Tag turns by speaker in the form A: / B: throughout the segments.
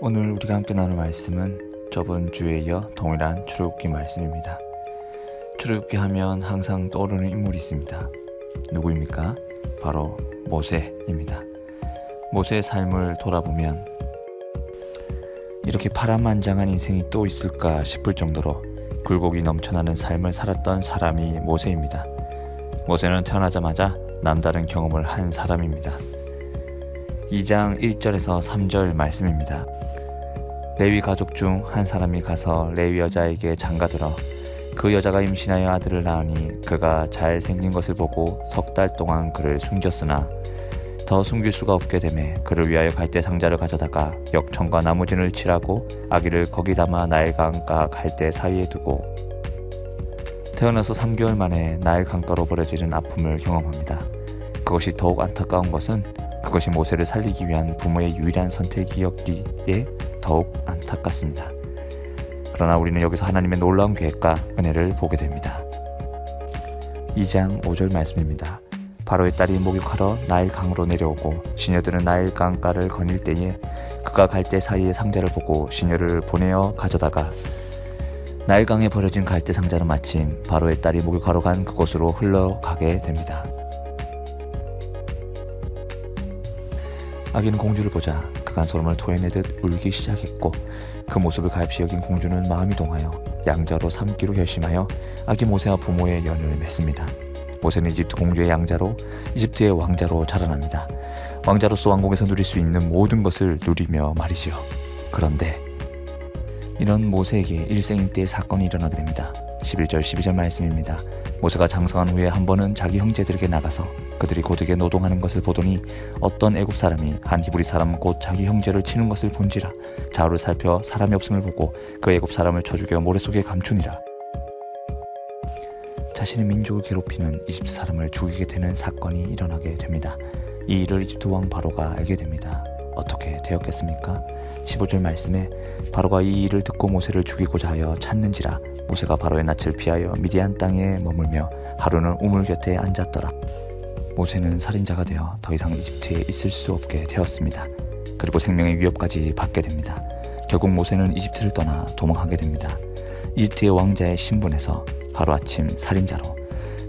A: 오늘 우리가 함께 나눌 말씀은 저번 주에 이어 동일한 출애굽기 말씀입니다. 출애굽기 하면 항상 떠오르는 인물이 있습니다. 누구입니까? 바로 모세입니다. 모세의 삶을 돌아보면 이렇게 파란만장한 인생이 또 있을까 싶을 정도로 굴곡이 넘쳐나는 삶을 살았던 사람이 모세입니다. 모세는 태어나자마자 남다른 경험을 한 사람입니다. 2장 1절에서 3절 말씀입니다. 레위 가족 중 한 사람이 가서 레위 여자에게 장가들어 그 여자가 임신하여 아들을 낳으니 그가 잘생긴 것을 보고 3달 동안 그를 숨겼으나 더 숨길 수가 없게 되매 그를 위하여 갈대 상자를 가져다가 역청과 나무진을 칠하고 아기를 거기 담아 나일 강가 갈대 사이에 두고 태어나서 3개월 만에 나일 강가로 버려지는 아픔을 경험합니다. 그것이 더욱 안타까운 것은 그것이 모세를 살리기 위한 부모의 유일한 선택이었기에 더욱 안타깝습니다. 그러나 우리는 여기서 하나님의 놀라운 계획과 은혜를 보게 됩니다. 2장 5절 말씀입니다. 바로의 딸이 목욕하러 나일 강으로 내려오고 시녀들은 나일 강가를 거닐 때에 그가 갈대 사이의 상자를 보고 시녀를 보내어 가져다가 나일 강에 버려진 갈대 상자는 마침 바로의 딸이 목욕하러 간 그곳으로 흘러가게 됩니다. 아기는 공주를 보자 그간 소름을 토해내듯 울기 시작했고 그 모습을 가엾이 여긴 공주는 마음이 동하여 양자로 삼기로 결심하여 아기 모세와 부모의 연을 맺습니다. 모세는 이집트 공주의 양자로 이집트의 왕자로 자라납니다. 왕자로서 왕궁에서 누릴 수 있는 모든 것을 누리며 말이지요. 그런데 이런 모세에게 일생일대의 사건이 일어나게 됩니다. 11절 12절 말씀입니다. 모세가 장성한 후에 한 번은 자기 형제들에게 나가서 그들이 고되게 노동하는 것을 보더니 어떤 애굽 사람이 한 히브리 사람 곧 자기 형제를 치는 것을 본지라 좌우를 살펴 사람이 없음을 보고 그 애굽 사람을 쳐 죽여 모래 속에 감추니라. 자신의 민족을 괴롭히는 이집트 사람을 죽이게 되는 사건이 일어나게 됩니다. 이 일을 이집트 왕 바로가 알게 됩니다. 어떻게 되었겠습니까? 15절 말씀에 바로가 이 일을 듣고 모세를 죽이고자 하여 찾는지라 모세가 바로의 낯을 피하여 미디안 땅에 머물며 하루는 우물 곁에 앉았더라. 모세는 살인자가 되어 더 이상 이집트에 있을 수 없게 되었습니다. 그리고 생명의 위협까지 받게 됩니다. 결국 모세는 이집트를 떠나 도망하게 됩니다. 이집트의 왕자의 신분에서 하루아침 살인자로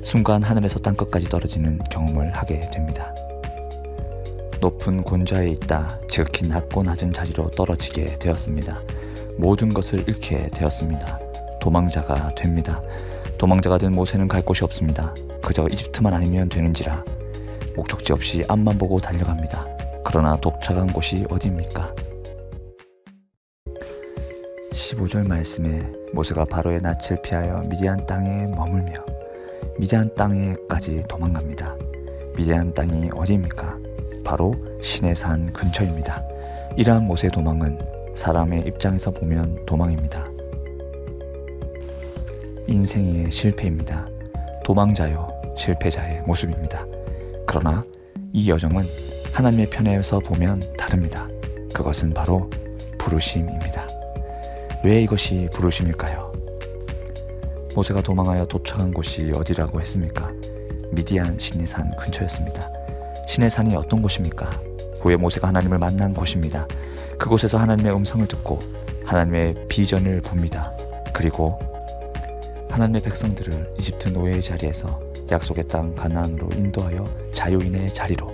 A: 순간 하늘에서 땅끝까지 떨어지는 경험을 하게 됩니다. 높은 곤좌에 있다 지극히 낮고 낮은 자리로 떨어지게 되었습니다. 모든 것을 잃게 되었습니다. 도망자가 됩니다. 도망자가 된 모세는 갈 곳이 없습니다. 그저 이집트만 아니면 되는지라 목적지 없이 앞만 보고 달려갑니다. 그러나 도착한 곳이 어디입니까? 15절 말씀에 모세가 바로의 낯을 피하여 미디안 땅에 머물며 미디안 땅에까지 도망갑니다. 미디안 땅이 어디입니까? 바로 시내산 근처입니다. 이러한 모세의 도망은 사람의 입장에서 보면 도망입니다. 인생의 실패입니다. 도망자요 실패자의 모습입니다. 그러나 이 여정은 하나님의 편에서 보면 다릅니다. 그것은 바로 부르심입니다. 왜 이것이 부르심일까요? 모세가 도망하여 도착한 곳이 어디라고 했습니까? 미디안 시내산 근처였습니다. 시내산이 어떤 곳입니까? 후에 모세가 하나님을 만난 곳입니다. 그곳에서 하나님의 음성을 듣고 하나님의 비전을 봅니다. 그리고 하나님의 백성들을 이집트 노예의 자리에서 약속의 땅 가나안으로 인도하여 자유인의 자리로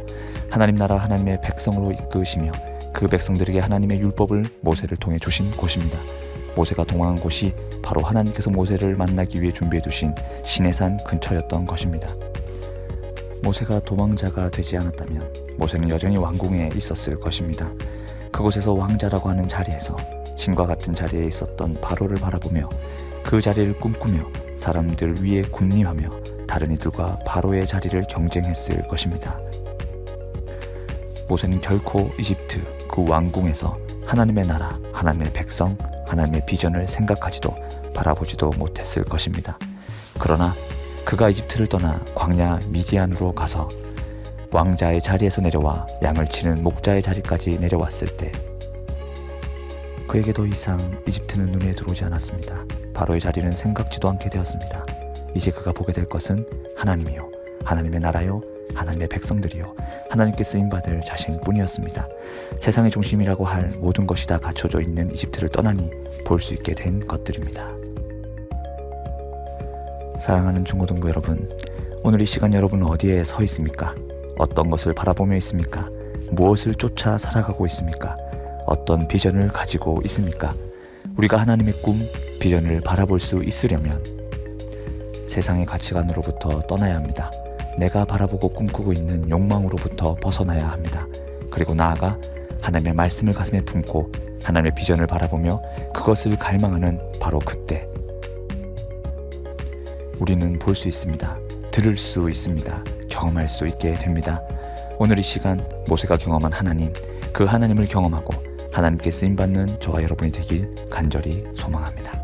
A: 하나님 나라 하나님의 백성으로 이끄시며 그 백성들에게 하나님의 율법을 모세를 통해 주신 곳입니다. 모세가 도망한 곳이 바로 하나님께서 모세를 만나기 위해 준비해 두신 시내산 근처였던 것입니다. 모세가 도망자가 되지 않았다면 모세는 여전히 왕궁에 있었을 것입니다. 그곳에서 왕자라고 하는 자리에서 신과 같은 자리에 있었던 바로를 바라보며 그 자리를 꿈꾸며 사람들 위에 군림하며 다른 이들과 바로의 자리를 경쟁했을 것입니다. 모세는 결코 이집트 그 왕궁에서 하나님의 나라, 하나님의 백성, 하나님의 비전을 생각하지도 바라보지도 못했을 것입니다. 그러나 그가 이집트를 떠나 광야 미디안으로 가서 왕자의 자리에서 내려와 양을 치는 목자의 자리까지 내려왔을 때 그에게 더 이상 이집트는 눈에 들어오지 않았습니다. 바로의 자리는 생각지도 않게 되었습니다. 이제 그가 보게 될 것은 하나님이요, 하나님의 나라요, 하나님의 백성들이요, 하나님께 쓰임받을 자신뿐이었습니다. 세상의 중심이라고 할 모든 것이 다 갖춰져 있는 이집트를 떠나니 볼 수 있게 된 것들입니다. 사랑하는 중고등부 여러분, 오늘 이 시간 여러분은 어디에 서 있습니까? 어떤 것을 바라보며 있습니까? 무엇을 쫓아 살아가고 있습니까? 어떤 비전을 가지고 있습니까? 우리가 하나님의 꿈, 비전을 바라볼 수 있으려면 세상의 가치관으로부터 떠나야 합니다. 내가 바라보고 꿈꾸고 있는 욕망으로부터 벗어나야 합니다. 그리고 나아가 하나님의 말씀을 가슴에 품고 하나님의 비전을 바라보며 그것을 갈망하는 바로 그때 우리는 볼 수 있습니다. 들을 수 있습니다. 경험할 수 있게 됩니다. 오늘 이 시간 모세가 경험한 하나님, 그 하나님을 경험하고 하나님께 쓰임받는 저와 여러분이 되길 간절히 소망합니다.